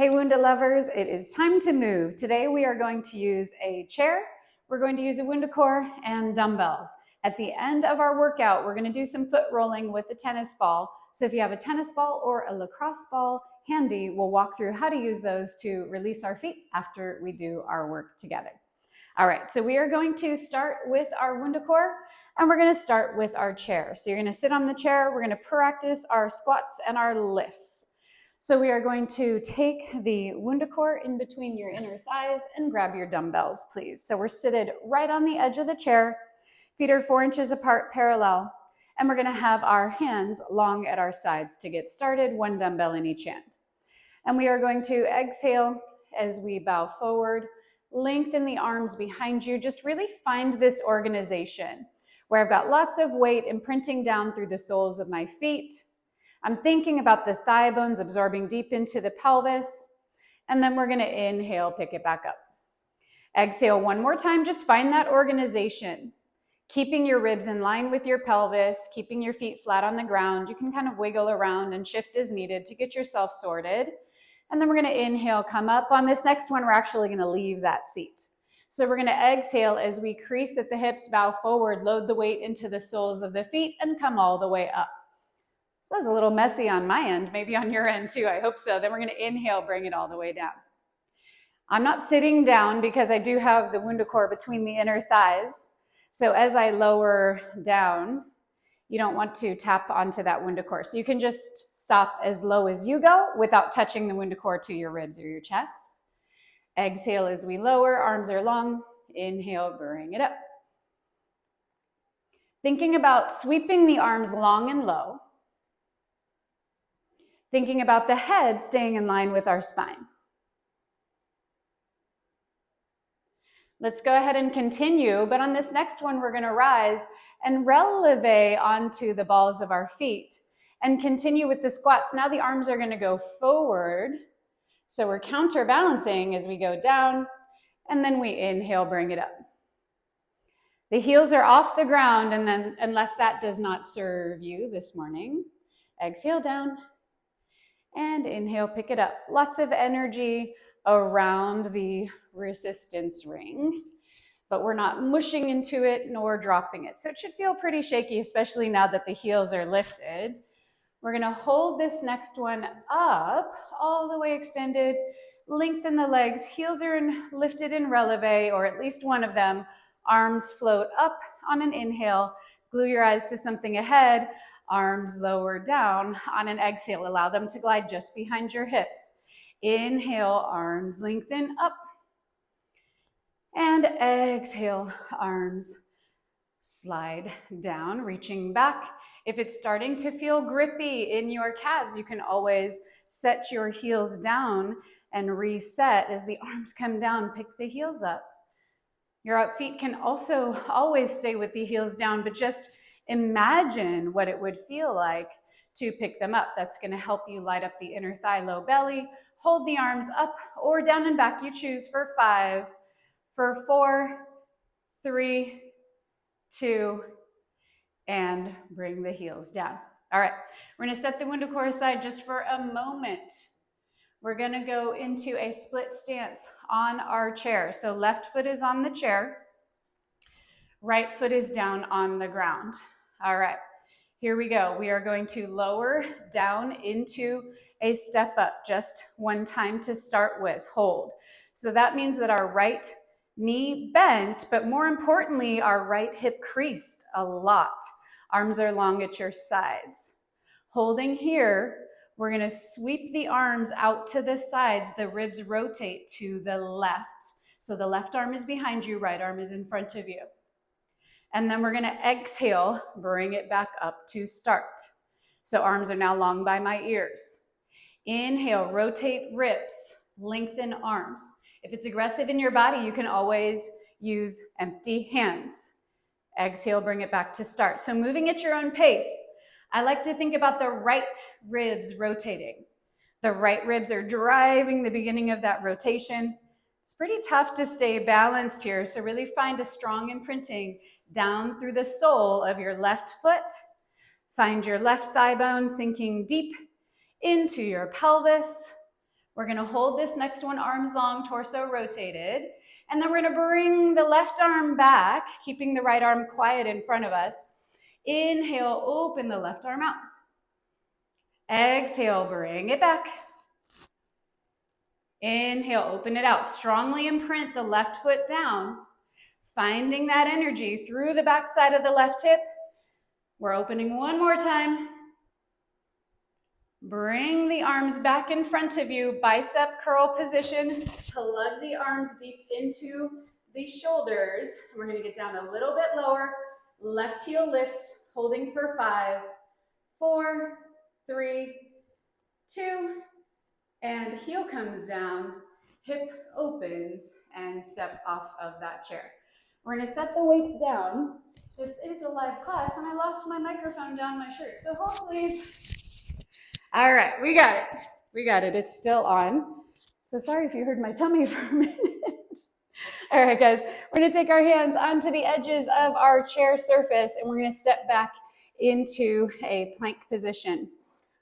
Hey Wunda lovers, it is time to move. Today we are going to use a chair, we're going to use a wundabar and dumbbells. At the end of our workout, we're going to do some foot rolling with a tennis ball. So if you have a tennis ball or a lacrosse ball handy, we'll walk through how to use those to release our feet after we do our work together. All right, so we are going to start with our wundabar and we're going to start with our chair. So you're going to sit on the chair, we're going to practice our squats and our lifts. So we are going to take the wundabar in between your inner thighs and grab your dumbbells, please. So we're seated right on the edge of the chair, feet are 4 inches apart, parallel, and we're gonna have our hands long at our sides to get started, 1 dumbbell in each hand. And we are going to exhale as we bow forward, lengthen the arms behind you, just really find this organization where I've got lots of weight imprinting down through the soles of my feet. I'm thinking about the thigh bones absorbing deep into the pelvis, and then we're going to inhale, pick it back up. Exhale one more time, just find that organization. Keeping your ribs in line with your pelvis, keeping your feet flat on the ground. You can kind of wiggle around and shift as needed to get yourself sorted. And then we're going to inhale, come up. On this next one, we're actually going to leave that seat. So we're going to exhale as we crease at the hips, bow forward, load the weight into the soles of the feet, and come all the way up. So that's a little messy on my end, maybe on your end too, I hope so. Then we're gonna inhale, bring it all the way down. I'm not sitting down because I do have the wundabar between the inner thighs. So as I lower down, you don't want to tap onto that wundabar. So you can just stop as low as you go without touching the wundabar to your ribs or your chest. Exhale as we lower, arms are long. Inhale, bring it up. Thinking about sweeping the arms long and low. Thinking about the head staying in line with our spine. Let's go ahead and continue, but on this next one, we're gonna rise and releve onto the balls of our feet and continue with the squats. Now the arms are gonna go forward. So we're counterbalancing as we go down, and then we inhale, bring it up. The heels are off the ground, and then unless that does not serve you this morning, exhale down. And inhale, pick it up. Lots of energy around the resistance ring, but we're not mushing into it nor dropping it. So it should feel pretty shaky, especially now that the heels are lifted. We're gonna hold this next one up, all the way extended, lengthen the legs, heels are lifted in releve, or at least one of them. Arms float up on an inhale, glue your eyes to something ahead. Arms lower down on an exhale. Allow them to glide just behind your hips. Inhale, arms lengthen up. And exhale, arms slide down, reaching back. If it's starting to feel grippy in your calves, you can always set your heels down and reset as the arms come down. Pick the heels up. Your feet can also always stay with the heels down, but just imagine what it would feel like to pick them up. That's going to help you light up the inner thigh, low belly. Hold the arms up or down and back. You choose for 5, for 4, 3, 2, and bring the heels down. All right, we're going to set the wundabar aside just for a moment. We're going to go into a split stance on our chair. So left foot is on the chair. Right foot is down on the ground. All right, here we go. We are going to lower down into a step up, just one time to start with. Hold. So that means that our right knee bent, but more importantly, our right hip creased a lot. Arms are long at your sides. Holding here, we're going to sweep the arms out to the sides. The ribs rotate to the left. So the left arm is behind you, right arm is in front of you. And then we're gonna exhale, bring it back up to start. So arms are now long by my ears. Inhale, rotate ribs, lengthen arms. If it's aggressive in your body, you can always use empty hands. Exhale, bring it back to start. So moving at your own pace. I like to think about the right ribs rotating. The right ribs are driving the beginning of that rotation. It's pretty tough to stay balanced here, so really find a strong imprinting down through the sole of your left foot. Find your left thigh bone sinking deep into your pelvis. We're gonna hold this next one arms long, torso rotated, and then we're gonna bring the left arm back, keeping the right arm quiet in front of us. Inhale, open the left arm out. Exhale, bring it back. Inhale, open it out. Strongly imprint the left foot down, finding that energy through the back side of the left hip. We're opening one more time. Bring the arms back in front of you, bicep curl position. Plug the arms deep into the shoulders. We're gonna get down a little bit lower. Left heel lifts, holding for 5, 4, 3, 2, and heel comes down, hip opens, and step off of that chair. We're gonna set the weights down. This is a live class, and I lost my microphone down my shirt, so hopefully, all right, we got it. We got it, it's still on. So sorry if you heard my tummy for a minute. All right, guys, we're gonna take our hands onto the edges of our chair surface, and we're gonna step back into a plank position.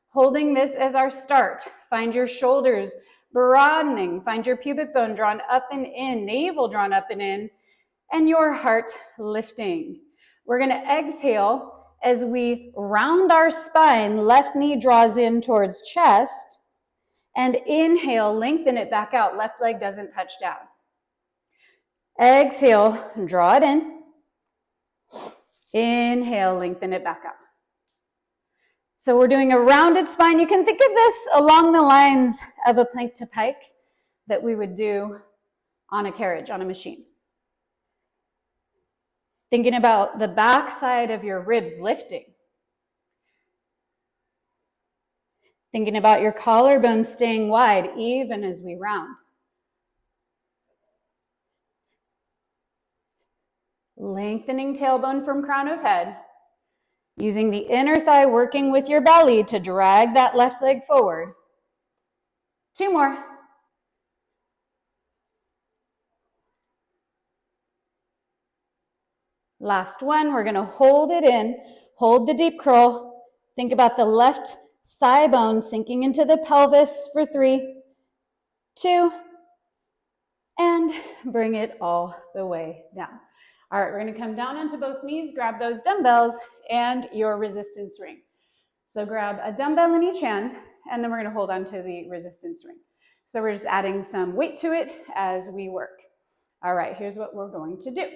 Holding this as our start, find your shoulders broadening, find your pubic bone drawn up and in, navel drawn up and in, and your heart lifting. We're gonna exhale as we round our spine, left knee draws in towards chest, and inhale, lengthen it back out, left leg doesn't touch down. Exhale, draw it in. Inhale, lengthen it back out. So we're doing a rounded spine. You can think of this along the lines of a plank to pike that we would do on a carriage, on a machine. Thinking about the back side of your ribs lifting. Thinking about your collarbone staying wide even as we round. Lengthening tailbone from crown of head. Using the inner thigh working with your belly to drag that left leg forward. 2 more. Last one, we're gonna hold it in, hold the deep curl. Think about the left thigh bone sinking into the pelvis for 3, 2, and bring it all the way down. All right, we're gonna come down onto both knees, grab those dumbbells and your resistance ring. So grab a dumbbell in each hand, and then we're gonna hold onto the resistance ring. So we're just adding some weight to it as we work. All right, here's what we're going to do.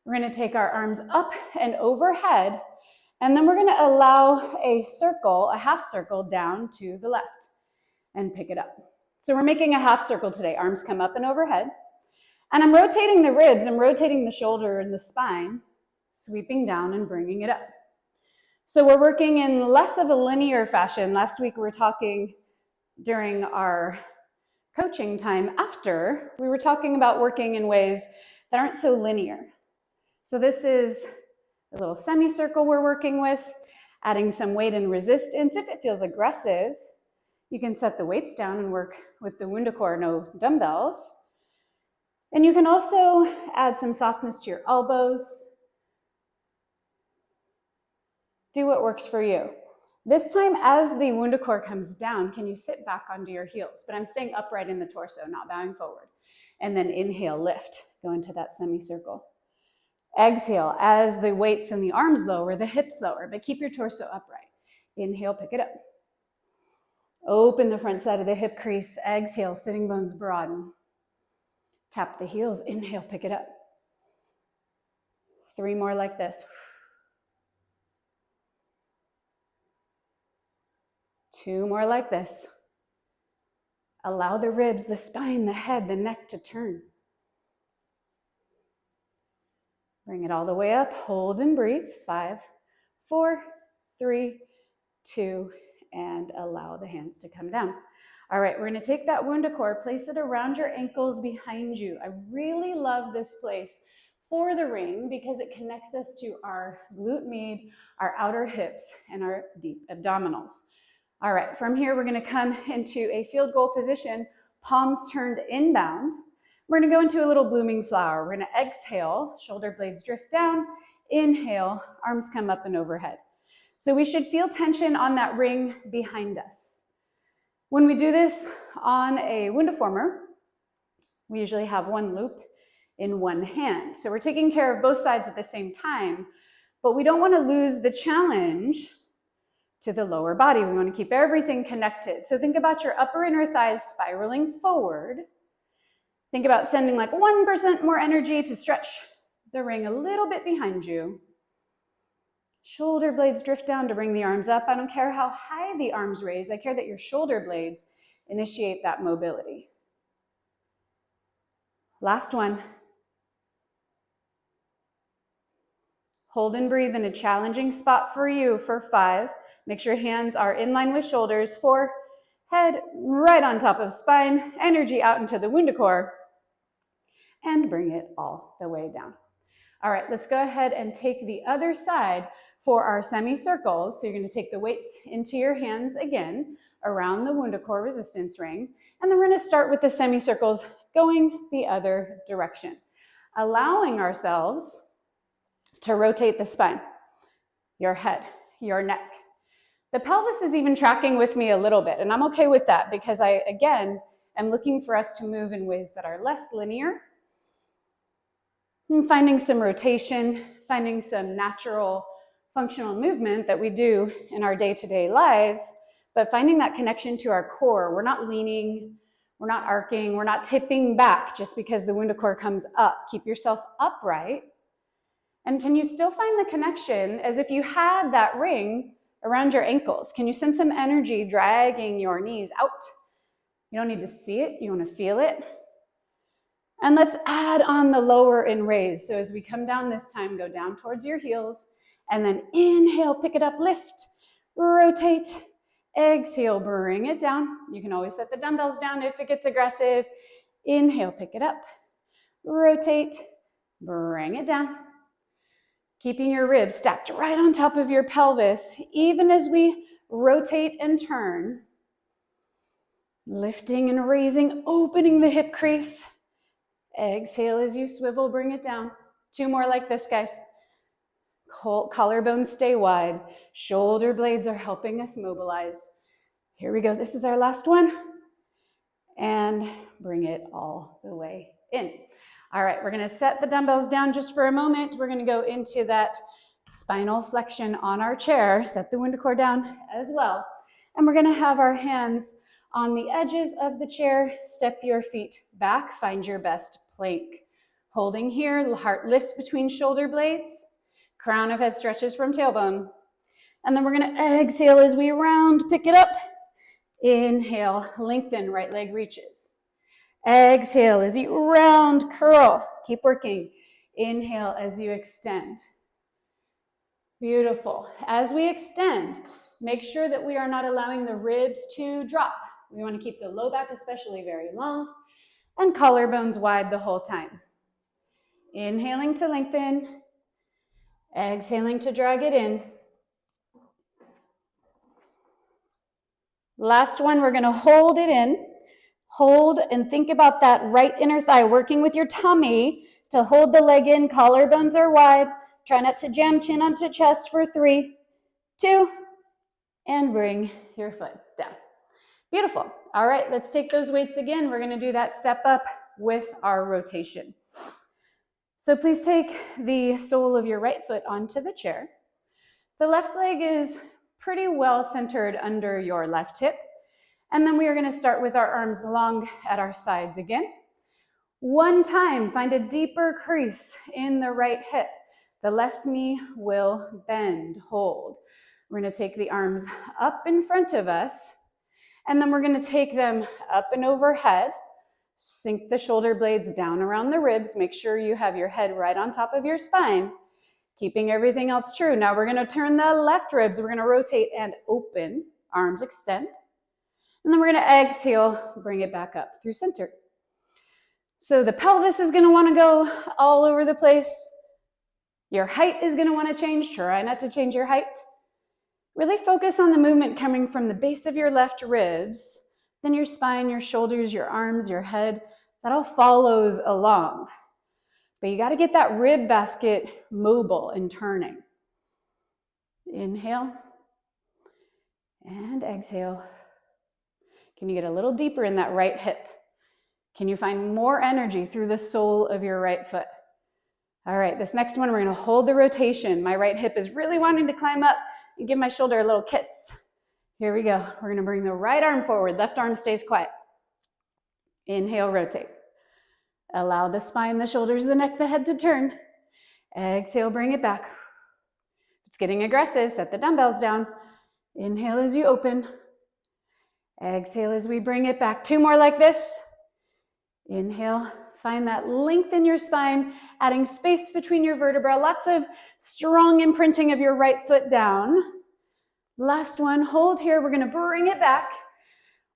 We're gonna take our arms up and overhead, and then we're gonna allow a circle, a half circle down to the left and pick it up. So we're making a half circle today. Arms come up and overhead. And I'm rotating the ribs, I'm rotating the shoulder and the spine, sweeping down and bringing it up. So we're working in less of a linear fashion. Last week we were talking during our coaching time after, we were talking about working in ways that aren't so linear. So this is a little semicircle we're working with, adding some weight and resistance. If it feels aggressive, you can set the weights down and work with the wundabar, no dumbbells. And you can also add some softness to your elbows. Do what works for you. This time, as the wundabar comes down, can you sit back onto your heels? But I'm staying upright in the torso, not bowing forward. And then inhale, lift, go into that semicircle. Exhale, as the weights and the arms lower, the hips lower, but keep your torso upright. Inhale, pick it up. Open the front side of the hip crease. Exhale, sitting bones broaden. Tap the heels, inhale, pick it up. 3 more like this. 2 more like this. Allow the ribs, the spine, the head, the neck to turn. Bring it all the way up, hold and breathe. 5, 4, 3, 2, and allow the hands to come down. All right, we're gonna take that wundabar, place it around your ankles behind you. I really love this place for the ring because it connects us to our glute med, our outer hips, and our deep abdominals. All right, from here, we're gonna come into a field goal position, palms turned inbound. We're gonna go into a little blooming flower. We're gonna exhale, shoulder blades drift down, inhale, arms come up and overhead. So we should feel tension on that ring behind us. When we do this on a wundaformer, we usually have one loop in one hand. So we're taking care of both sides at the same time, but we don't want to lose the challenge to the lower body. We want to keep everything connected. So think about your upper inner thighs spiraling forward. Think about sending like 1% more energy to stretch the ring a little bit behind you. Shoulder blades drift down to bring the arms up. I don't care how high the arms raise. I care that your shoulder blades initiate that mobility. Last one. Hold and breathe in a challenging spot for you for 5. Make sure hands are in line with shoulders. 4, head right on top of spine. Energy out into the wundabar. And bring it all the way down. All right, let's go ahead and take the other side for our semicircles. So you're going to take the weights into your hands again around the wundabar resistance ring. And then we're going to start with the semicircles going the other direction, allowing ourselves to rotate the spine, your head, your neck. The pelvis is even tracking with me a little bit, and I'm okay with that because I, again, am looking for us to move in ways that are less linear. And finding some rotation, finding some natural functional movement that we do in our day-to-day lives, but finding that connection to our core. We're not leaning, we're not arcing, we're not tipping back just because the wundabar comes up. Keep yourself upright. And can you still find the connection as if you had that ring around your ankles? Can you send some energy dragging your knees out? You don't need to see it, you want to feel it. And let's add on the lower and raise. So as we come down this time, go down towards your heels, and then inhale, pick it up, lift, rotate, exhale, bring it down. You can always set the dumbbells down if it gets aggressive. Inhale, pick it up, rotate, bring it down. Keeping your ribs stacked right on top of your pelvis, even as we rotate and turn. Lifting and raising, opening the hip crease. Exhale as you swivel, bring it down. 2 more like this, guys. Collarbones stay wide. Shoulder blades are helping us mobilize. Here we go. This is our last one. And bring it all the way in. All right, we're going to set the dumbbells down just for a moment. We're going to go into that spinal flexion on our chair. Set the wundabar down as well. And we're going to have our hands on the edges of the chair. Step your feet back. Find your best plank. Holding here, heart lifts between shoulder blades. Crown of head stretches from tailbone. And then we're going to exhale as we round, pick it up. Inhale, lengthen, right leg reaches. Exhale as you round, curl. Keep working. Inhale as you extend. Beautiful. As we extend, make sure that we are not allowing the ribs to drop. We want to keep the low back especially very long and collarbones wide the whole time. Inhaling to lengthen. Exhaling to drag it in. Last one, we're going to hold it in. Hold and think about that right inner thigh, working with your tummy to hold the leg in. Collarbones are wide. Try not to jam chin onto chest for 3, 2, and bring your foot down. Beautiful. All right, let's take those weights again. We're going to do that step up with our rotation. So please take the sole of your right foot onto the chair. The left leg is pretty well centered under your left hip. And then we are going to start with our arms long at our sides again. One time, find a deeper crease in the right hip. The left knee will bend, hold. We're going to take the arms up in front of us, and then we're going to take them up and overhead. Sink the shoulder blades down around the ribs. Make sure you have your head right on top of your spine, keeping everything else true. Now we're going to turn the left ribs. We're going to rotate and open, arms extend. And then we're going to exhale, bring it back up through center. So the pelvis is going to want to go all over the place. Your height is going to want to change. Try not to change your height. Really focus on the movement coming from the base of your left ribs, then your spine, your shoulders, your arms, your head. That all follows along. But you got to get that rib basket mobile and turning. Inhale and exhale. Can you get a little deeper in that right hip? Can you find more energy through the sole of your right foot? All right, this next one, we're gonna hold the rotation. My right hip is really wanting to climb up and give my shoulder a little kiss. Here we go. We're gonna bring the right arm forward. Left arm stays quiet. Inhale, rotate. Allow the spine, the shoulders, the neck, the head to turn. Exhale, bring it back. If it's getting aggressive, set the dumbbells down. Inhale as you open. Exhale as we bring it back. 2 more like this. Inhale, find that length in your spine, adding space between your vertebrae. Lots of strong imprinting of your right foot down. Last one, hold here. We're gonna bring it back.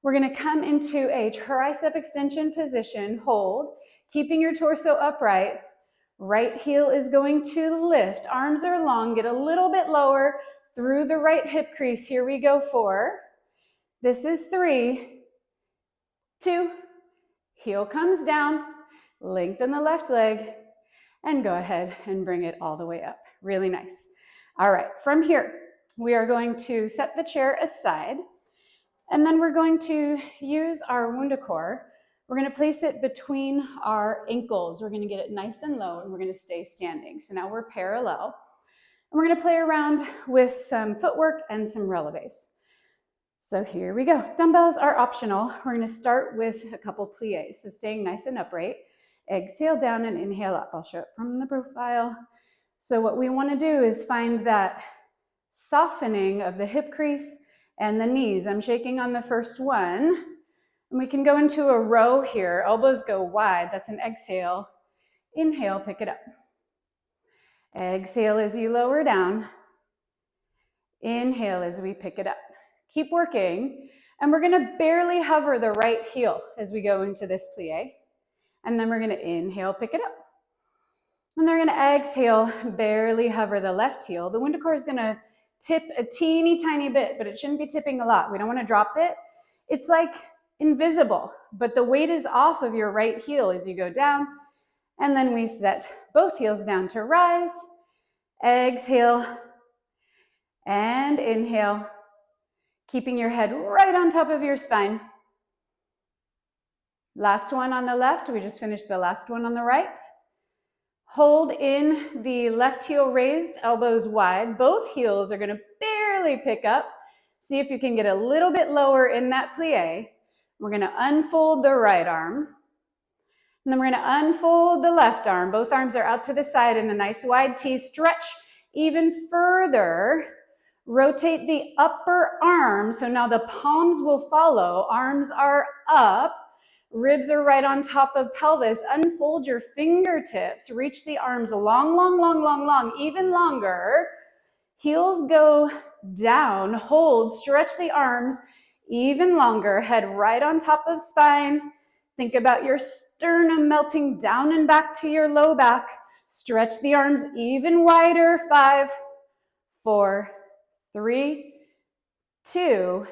We're gonna come into a tricep extension position, hold, keeping your torso upright. Right heel is going to lift. Arms are long, get a little bit lower through the right hip crease. Here we go, 4. This is 3, 2, heel comes down, lengthen the left leg, and go ahead and bring it all the way up. Really nice. All right, from here, we are going to set the chair aside, and then we're going to use our wundabar. We're gonna place it between our ankles. We're gonna get it nice and low, and we're gonna stay standing. So now we're parallel. And we're gonna play around with some footwork and some releves. So here we go. Dumbbells are optional. We're gonna start with a couple pliés. So staying nice and upright. Exhale down and inhale up. I'll show it from the profile. So what we wanna do is find that softening of the hip crease and the knees. I'm shaking on the first one. And we can go into a row here. Elbows go wide. That's an exhale. Inhale, pick it up. Exhale as you lower down. Inhale as we pick it up. Keep working, and we're gonna barely hover the right heel as we go into this plie. And then we're gonna inhale, pick it up. And then we're gonna exhale, barely hover the left heel. The wundabar is gonna tip a teeny tiny bit, but it shouldn't be tipping a lot. We don't wanna drop it. It's like invisible, but the weight is off of your right heel as you go down. And then we set both heels down to rise. Exhale, and inhale. Keeping your head right on top of your spine. Last one on the left. We just finished the last one on the right. Hold in the left heel raised, elbows wide. Both heels are gonna barely pick up. See if you can get a little bit lower in that plie. We're gonna unfold the right arm. And then we're gonna unfold the left arm. Both arms are out to the side in a nice wide T. Stretch even further. Rotate the upper arm, so now the palms will follow. Arms are up, ribs are right on top of pelvis. Unfold your fingertips, reach the arms long, long, long, long, long, even longer. Heels go down, hold, stretch the arms even longer. Head right on top of spine. Think about your sternum melting down and back to your low back. Stretch the arms even wider. 5, 4, 3, 2,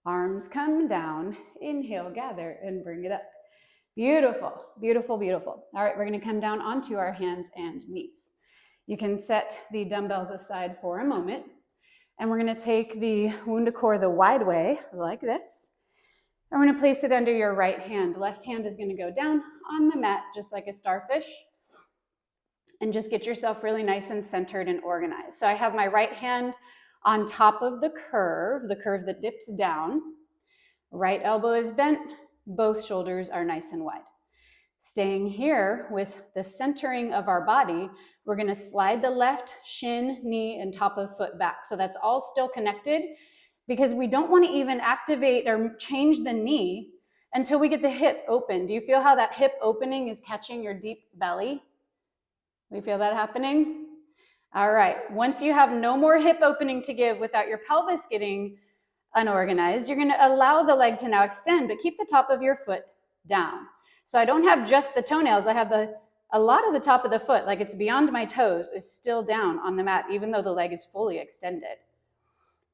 arms come down. Inhale, gather, and bring it up. Beautiful, beautiful, beautiful. All right, we're gonna come down onto our hands and knees. You can set the dumbbells aside for a moment, and we're gonna take the wundabar the wide way, like this. And we're gonna place it under your right hand. Left hand is gonna go down on the mat, just like a starfish. And just get yourself really nice and centered and organized. So I have my right hand on top of the curve that dips down. Right elbow is bent, both shoulders are nice and wide. Staying here with the centering of our body, we're gonna slide the left shin, knee, and top of foot back. So that's all still connected because we don't wanna even activate or change the knee until we get the hip open. Do you feel how that hip opening is catching your deep belly? We feel that happening? All right, once you have no more hip opening to give without your pelvis getting unorganized, you're gonna allow the leg to now extend, but keep the top of your foot down. So I don't have just the toenails, I have a lot of the top of the foot, like it's beyond my toes, is still down on the mat, even though the leg is fully extended.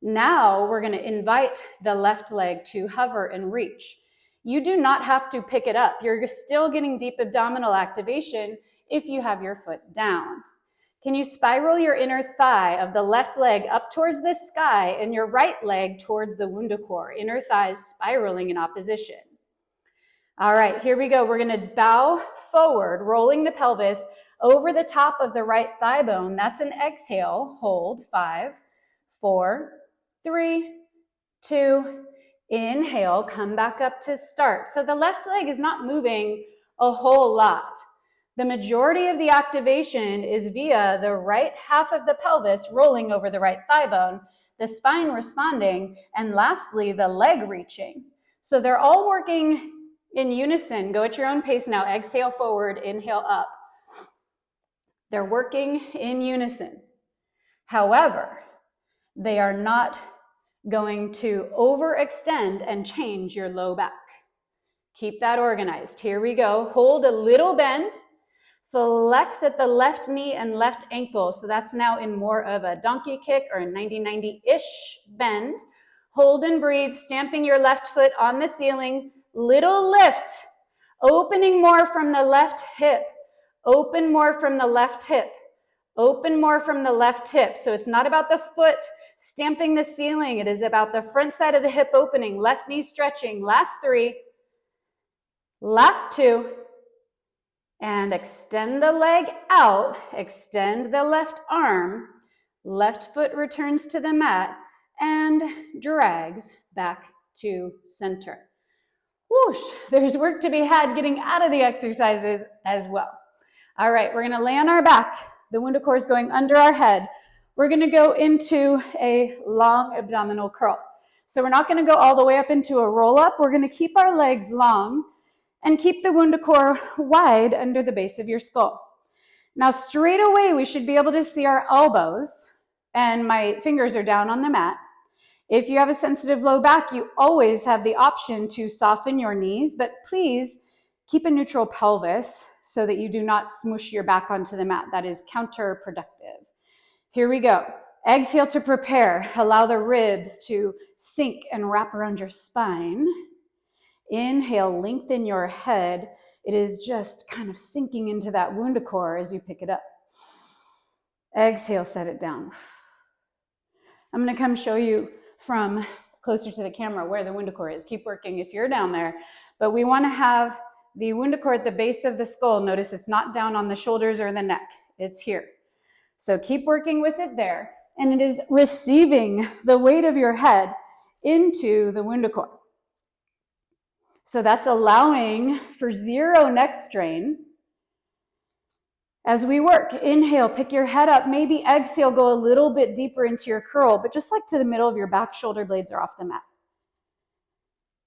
Now we're gonna invite the left leg to hover and reach. You do not have to pick it up. You're still getting deep abdominal activation if you have your foot down. Can you spiral your inner thigh of the left leg up towards the sky and your right leg towards the wundabar? Inner thighs spiraling in opposition. All right, here we go. We're going to bow forward, rolling the pelvis over the top of the right thigh bone. That's an exhale. Hold. 5, 4, 3, 2. Inhale. Come back up to start. So the left leg is not moving a whole lot. The majority of the activation is via the right half of the pelvis rolling over the right thigh bone, the spine responding, and lastly, the leg reaching. So they're all working in unison. Go at your own pace now. Exhale forward, inhale up. They're working in unison. However, they are not going to overextend and change your low back. Keep that organized. Here we go. Hold a little bend. Flex at the left knee and left ankle. So that's now in more of a donkey kick or a 90-90-ish bend. Hold and breathe, stamping your left foot on the ceiling. Little lift. Opening more from the left hip. Open more from the left hip. Open more from the left hip. So it's not about the foot stamping the ceiling. It is about the front side of the hip opening. Left knee stretching. Last 3. Last 2. And extend the leg out, extend the left arm, left foot returns to the mat and drags back to center. Whoosh, there's work to be had getting out of the exercises as well. All right, we're gonna lay on our back. The wundabar is going under our head. We're gonna go into a long abdominal curl. So we're not gonna go all the way up into a roll up. We're gonna keep our legs long and keep the wundabar wide under the base of your skull. Now straight away, we should be able to see our elbows, and my fingers are down on the mat. If you have a sensitive low back, you always have the option to soften your knees, but please keep a neutral pelvis so that you do not smoosh your back onto the mat. That is counterproductive. Here we go. Exhale to prepare. Allow the ribs to sink and wrap around your spine. Inhale, lengthen your head. It is just kind of sinking into that wundabar as you pick it up. Exhale, set it down. I'm going to come show you from closer to the camera where the wundabar is. Keep working if you're down there. But we want to have the wundabar at the base of the skull. Notice it's not down on the shoulders or the neck. It's here. So keep working with it there. And it is receiving the weight of your head into the wundabar. So that's allowing for 0 neck strain. As we work, inhale, pick your head up. Maybe exhale, go a little bit deeper into your curl, but just like to the middle of your back, shoulder blades are off the mat.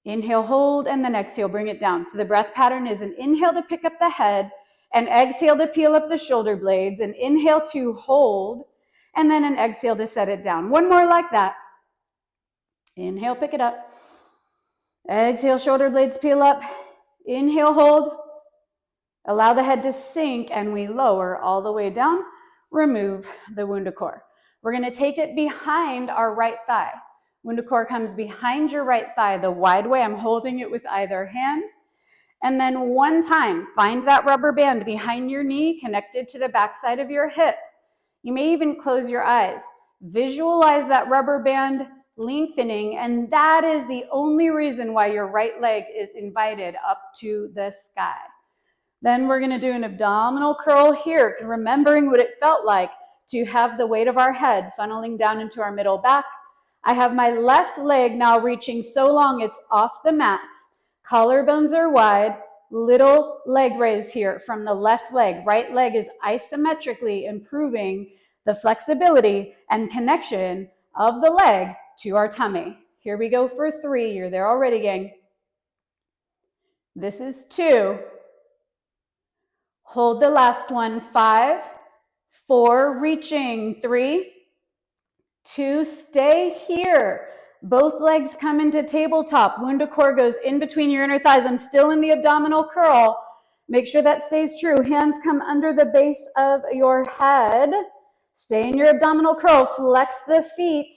Inhale, hold, and then exhale, bring it down. So the breath pattern is an inhale to pick up the head, an exhale to peel up the shoulder blades, an inhale to hold, and then an exhale to set it down. One more like that. Inhale, pick it up. Exhale, shoulder blades peel up. Inhale, hold. Allow the head to sink, and we lower all the way down. Remove the wundabar. We're going to take it behind our right thigh. Wundabar comes behind your right thigh the wide way. I'm holding it with either hand. And then one time, find that rubber band behind your knee, connected to the backside of your hip. You may even close your eyes. Visualize that rubber band lengthening, and that is the only reason why your right leg is invited up to the sky. Then we're going to do an abdominal curl here, remembering what it felt like to have the weight of our head funneling down into our middle back. I have my left leg now reaching so long it's off the mat. Collarbones are wide, little leg raise here from the left leg. Right leg is isometrically improving the flexibility and connection of the leg to our tummy. Here we go for 3. You're there already, gang. This is 2. Hold the last one. 5, 4, reaching. 3, 2, stay here. Both legs come into tabletop. Wundabar goes in between your inner thighs. I'm still in the abdominal curl. Make sure that stays true. Hands come under the base of your head. Stay in your abdominal curl. Flex the feet.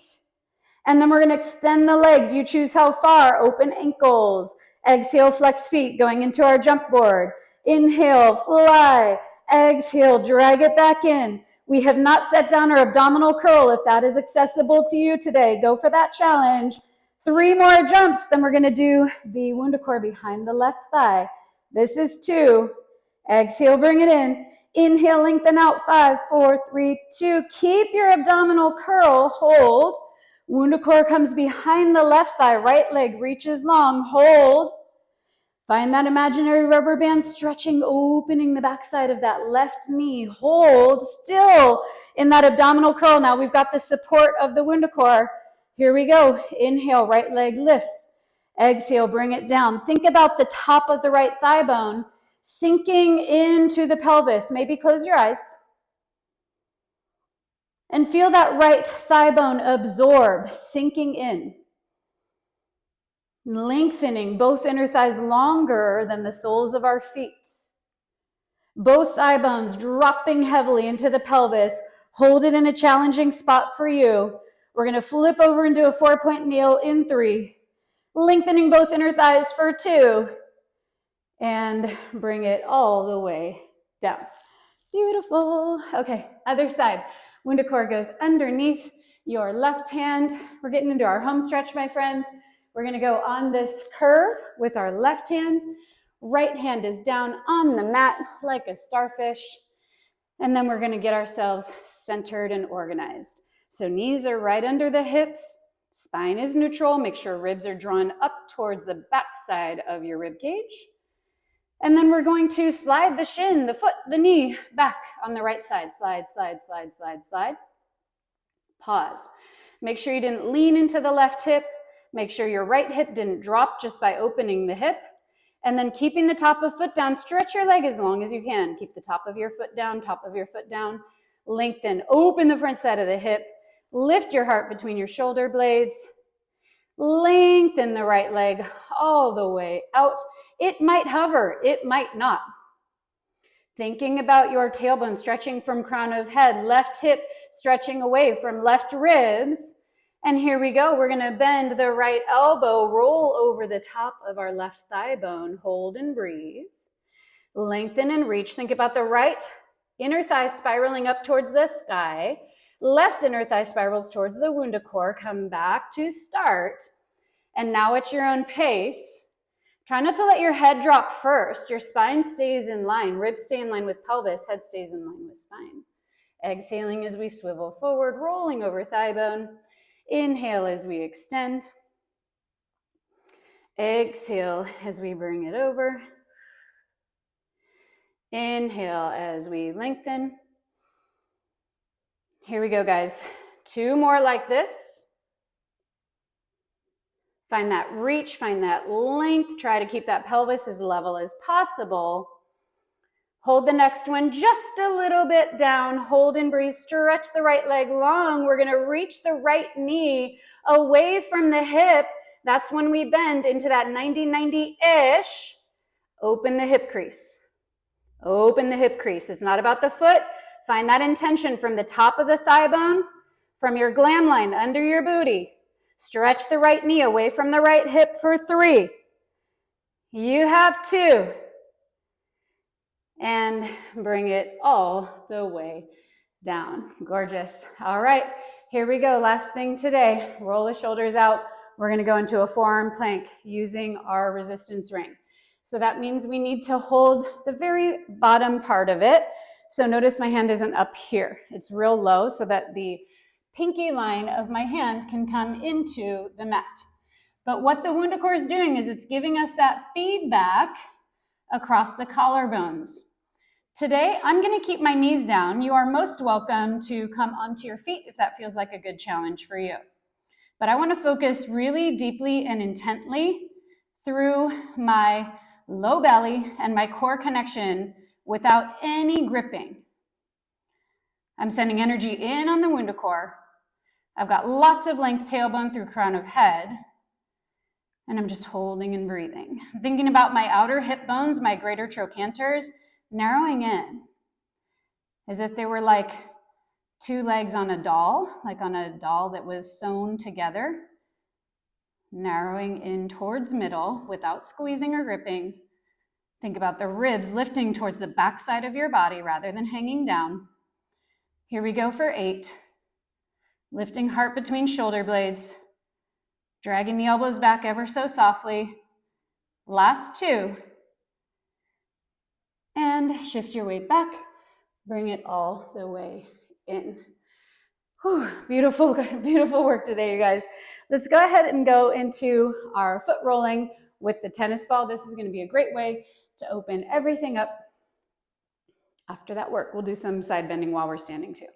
And then we're going to extend the legs. You choose how far. Open ankles. Exhale, flex feet, going into our jump board. Inhale, fly. Exhale, drag it back in. We have not set down our abdominal curl. If that is accessible to you today, go for that challenge. 3 more jumps, then we're gonna do the wundabar behind the left thigh. This is 2. Exhale, bring it in. Inhale, lengthen out. 5, 4, 3, 2. Keep your abdominal curl, hold. Wundabar comes behind the left thigh, right leg reaches long, hold. Find that imaginary rubber band stretching, opening the backside of that left knee. Hold still in that abdominal curl. Now we've got the support of the wundabar. Here we go. Inhale, right leg lifts. Exhale, bring it down. Think about the top of the right thigh bone sinking into the pelvis. Maybe close your eyes. And feel that right thigh bone absorb, sinking in. Lengthening both inner thighs longer than the soles of our feet. Both thigh bones dropping heavily into the pelvis. Hold it in a challenging spot for you. We're going to flip over into a 4-point kneel in 3. Lengthening both inner thighs for 2. And bring it all the way down. Beautiful. Okay, other side. Wundabar goes underneath your left hand. We're getting into our home stretch, my friends. We're gonna go on this curve with our left hand. Right hand is down on the mat like a starfish. And then we're gonna get ourselves centered and organized. So knees are right under the hips. Spine is neutral. Make sure ribs are drawn up towards the back side of your rib cage. And then we're going to slide the shin, the foot, the knee back on the right side. Slide, slide, slide, slide, slide. Pause. Make sure you didn't lean into the left hip. Make sure your right hip didn't drop just by opening the hip. And then keeping the top of foot down, stretch your leg as long as you can. Keep the top of your foot down, top of your foot down. Lengthen, open the front side of the hip. Lift your heart between your shoulder blades. Lengthen the right leg all the way out. It might hover, it might not. Thinking about your tailbone stretching from crown of head, left hip stretching away from left ribs. And here we go. We're going to bend the right elbow, roll over the top of our left thigh bone, hold and breathe. Lengthen and reach. Think about the right inner thigh spiraling up towards the sky. Left inner thigh spirals towards the wundabar. Come back to start. And now at your own pace, try not to let your head drop first. Your spine stays in line. Ribs stay in line with pelvis. Head stays in line with spine. Exhaling as we swivel forward, rolling over thigh bone. Inhale as we extend. Exhale as we bring it over. Inhale as we lengthen. Here we go, guys. 2 more like this. Find that reach, find that length. Try to keep that pelvis as level as possible. Hold the next one just a little bit down. Hold and breathe. Stretch the right leg long. We're going to reach the right knee away from the hip. That's when we bend into that 90-90-ish. Open the hip crease. Open the hip crease. It's not about the foot. Find that intention from the top of the thigh bone, from your glam line under your booty. Stretch the right knee away from the right hip for 3. You have 2. And bring it all the way down. Gorgeous. All right, here we go. Last thing today. Roll the shoulders out. We're going to go into a forearm plank using our resistance ring. So that means we need to hold the very bottom part of it. So notice my hand isn't up here. It's real low so that the pinky line of my hand can come into the mat. But what the wundabar is doing is it's giving us that feedback across the collarbones. Today, I'm going to keep my knees down. You are most welcome to come onto your feet if that feels like a good challenge for you. But I want to focus really deeply and intently through my low belly and my core connection without any gripping. I'm sending energy in on the wundabar. I've got lots of length tailbone through crown of head. And I'm just holding and breathing. I'm thinking about my outer hip bones, my greater trochanters, narrowing in as if they were like 2 legs on a doll, like on a doll that was sewn together. Narrowing in towards middle without squeezing or gripping. Think about the ribs lifting towards the back side of your body rather than hanging down. Here we go for 8. Lifting heart between shoulder blades. Dragging the elbows back ever so softly. Last 2. And shift your weight back. Bring it all the way in. Whew, beautiful, beautiful work today, you guys. Let's go ahead and go into our foot rolling with the tennis ball. This is going to be a great way to open everything up. After that work, we'll do some side bending while we're standing too.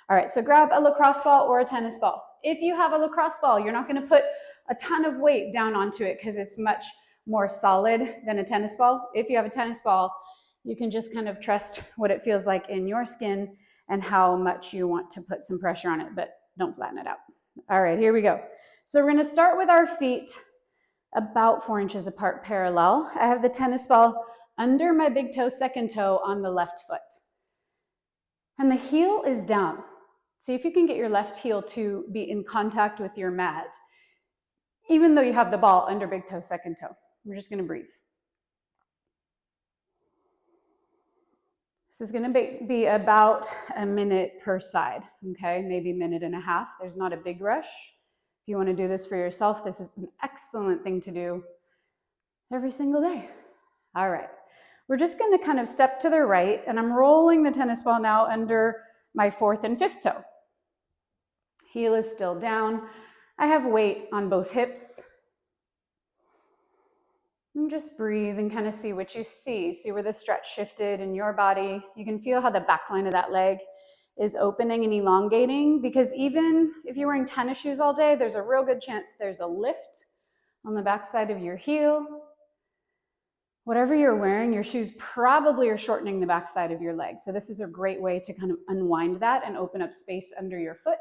All right, so grab a lacrosse ball or a tennis ball. If you have a lacrosse ball, you're not going to put a ton of weight down onto it because it's much more solid than a tennis ball. If you have a tennis ball, you can just kind of trust what it feels like in your skin and how much you want to put some pressure on it, but don't flatten it out. All right, here we go. So we're going to start with our feet about 4 inches apart parallel. I have the tennis ball under my big toe, second toe on the left foot. And the heel is down. See if you can get your left heel to be in contact with your mat, even though you have the ball under big toe, second toe. We're just going to breathe. This is going to be about a minute per side, okay? Maybe a minute and a half. There's not a big rush. If you want to do this for yourself, this is an excellent thing to do every single day. All right. We're just going to kind of step to the right, and I'm rolling the tennis ball now under my 4th and 5th toe. Heel is still down. I have weight on both hips. And just breathe and kind of see what you see. See where the stretch shifted in your body. You can feel how the back line of that leg is opening and elongating, because even if you're wearing tennis shoes all day, there's a real good chance there's a lift on the back side of your heel. Whatever you're wearing, your shoes probably are shortening the back side of your leg. So this is a great way to kind of unwind that and open up space under your foot.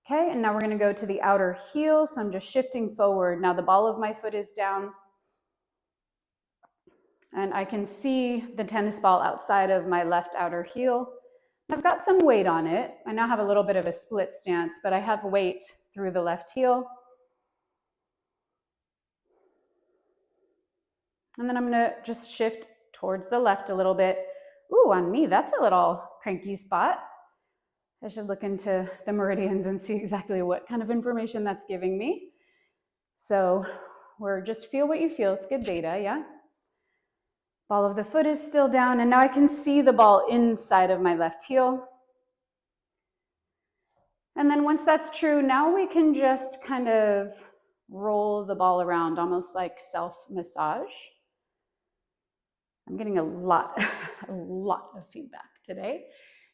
Okay, and now we're going to go to the outer heel. So I'm just shifting forward. Now the ball of my foot is down. And I can see the tennis ball outside of my left outer heel. I've got some weight on it. I now have a little bit of a split stance, but I have weight through the left heel. And then I'm gonna just shift towards the left a little bit. Ooh, on me, that's a little cranky spot. I should look into the meridians and see exactly what kind of information that's giving me. So we're just feel what you feel. It's good data, yeah? Ball of the foot is still down, and now I can see the ball inside of my left heel. And then once that's true, now we can just kind of roll the ball around, almost like self-massage. I'm getting a lot of feedback today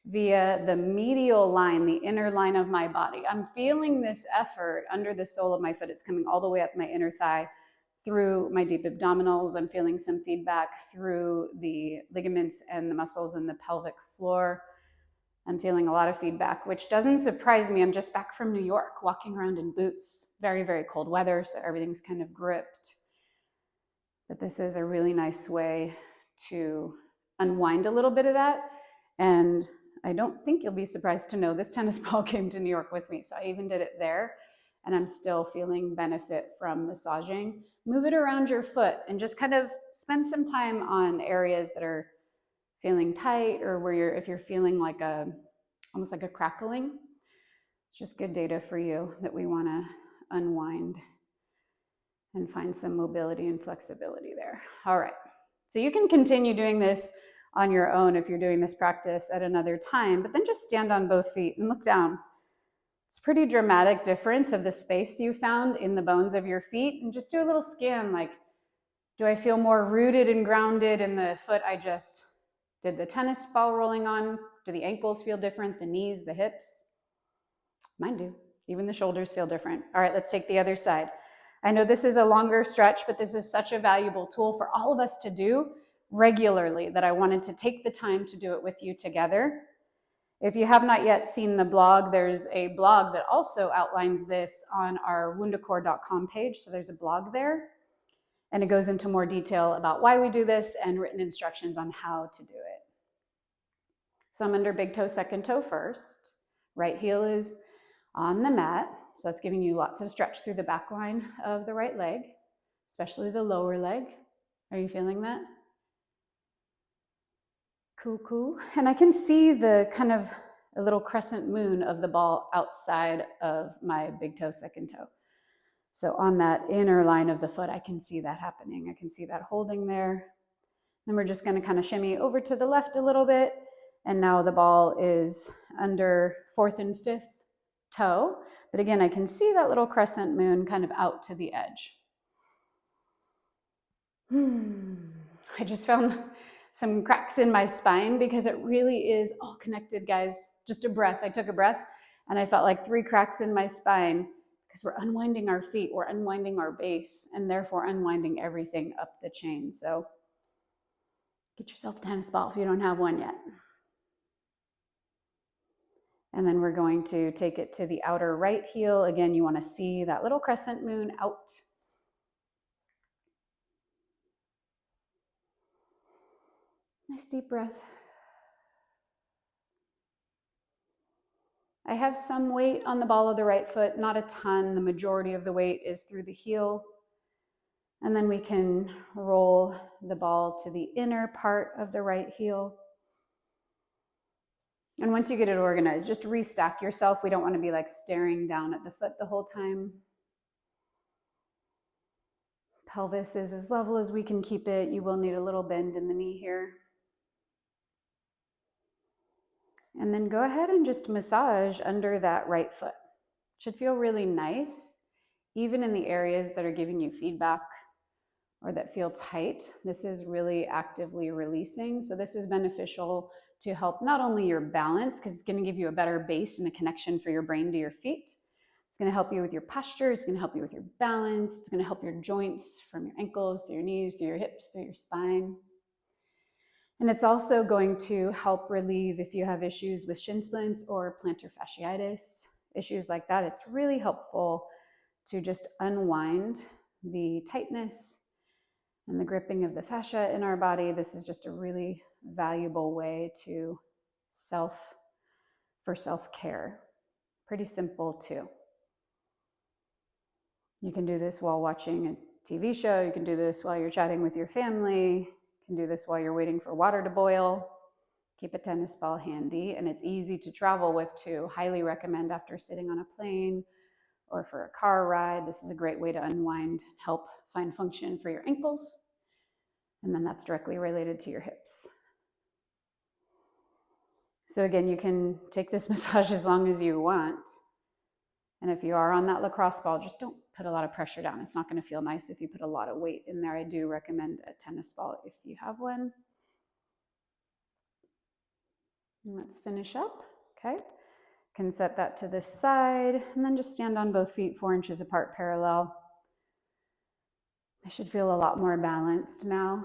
via the medial line, the inner line of my body. I'm feeling this effort under the sole of my foot. It's coming all the way up my inner thigh through my deep abdominals. I'm feeling some feedback through the ligaments and the muscles in the pelvic floor. I'm feeling a lot of feedback, which doesn't surprise me. I'm just back from New York, walking around in boots, very, very cold weather, so everything's kind of gripped. But this is a really nice way to unwind a little bit of that. And I don't think you'll be surprised to know this tennis ball came to New York with me. So I even did it there, and I'm still feeling benefit from massaging. Move it around your foot and just kind of spend some time on areas that are feeling tight, or where if you're feeling like almost like a crackling. It's just good data for you that we want to unwind and find some mobility and flexibility there. All right. So you can continue doing this on your own if you're doing this practice at another time, but then just stand on both feet and look down. It's a pretty dramatic difference of the space you found in the bones of your feet, and just do a little scan, like, do I feel more rooted and grounded in the foot I just did the tennis ball rolling on? Do the ankles feel different, the knees, the hips? Mine do. Even the shoulders feel different. All right, let's take the other side. I know this is a longer stretch, but this is such a valuable tool for all of us to do regularly that I wanted to take the time to do it with you together. If you have not yet seen the blog, there's a blog that also outlines this on our wundabar.com page. So there's a blog there, and it goes into more detail about why we do this and written instructions on how to do it. So I'm under big toe, second toe first. Right heel is on the mat. So that's giving you lots of stretch through the back line of the right leg, especially the lower leg. Are you feeling that? Cool. And I can see the kind of a little crescent moon of the ball outside of my big toe, second toe. So on that inner line of the foot, I can see that happening. I can see that holding there. Then we're just going to kind of shimmy over to the left a little bit. And now the ball is under fourth and fifth toe. But again, I can see that little crescent moon kind of out to the edge. I just found some cracks in my spine because it really is all connected, guys. Just a breath. I took a breath and I felt like 3 cracks in my spine because we're unwinding our feet, we're unwinding our base, and therefore unwinding everything up the chain. So get yourself a tennis ball if you don't have one yet. And then we're going to take it to the outer right heel. Again, you want to see that little crescent moon out. Nice deep breath. I have some weight on the ball of the right foot, not a ton. The majority of the weight is through the heel. And then we can roll the ball to the inner part of the right heel. And once you get it organized, just restack yourself. We don't want to be like staring down at the foot the whole time. Pelvis is as level as we can keep it. You will need a little bend in the knee here. And then go ahead and just massage under that right foot. Should feel really nice, even in the areas that are giving you feedback or that feel tight. This is really actively releasing. So this is beneficial to help not only your balance, because it's going to give you a better base and a connection for your brain to your feet. It's going to help you with your posture. It's going to help you with your balance. It's going to help your joints from your ankles, through your knees, through your hips, through your spine. And it's also going to help relieve if you have issues with shin splints or plantar fasciitis, issues like that. It's really helpful to just unwind the tightness and the gripping of the fascia in our body. This is just a really valuable way to self-care. Pretty simple too. You can do this while watching a TV show. You can do this while you're chatting with your family. You can do this while you're waiting for water to boil. Keep a tennis ball handy, and it's easy to travel with too. Highly recommend after sitting on a plane or for a car ride. This is a great way to unwind, help find function for your ankles, and then that's directly related to your hips. So again, you can take this massage as long as you want. And if you are on that lacrosse ball, just don't put a lot of pressure down. It's not going to feel nice if you put a lot of weight in there. I do recommend a tennis ball if you have one. And let's finish up. Okay. Can set that to this side and then just stand on both feet 4 inches apart parallel. I should feel a lot more balanced now.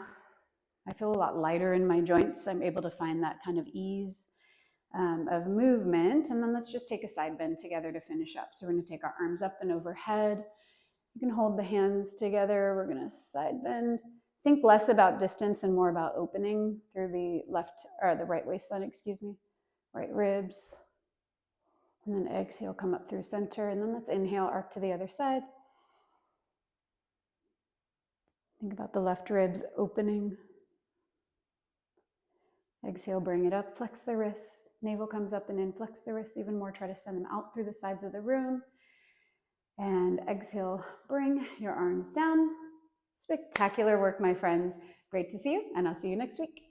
I feel a lot lighter in my joints. I'm able to find that kind of ease of movement. And then let's just take a side bend together to finish up. So we're going to take our arms up and overhead. You can hold the hands together. We're going to side bend. Think less about distance and more about opening through the right waistline, right ribs. And then exhale, come up through center. And then let's inhale, arc to the other side. Think about the left ribs opening. Exhale, bring it up, flex the wrists. Navel comes up and in, flex the wrists even more. Try to send them out through the sides of the room. And exhale, bring your arms down. Spectacular work, my friends. Great to see you, and I'll see you next week.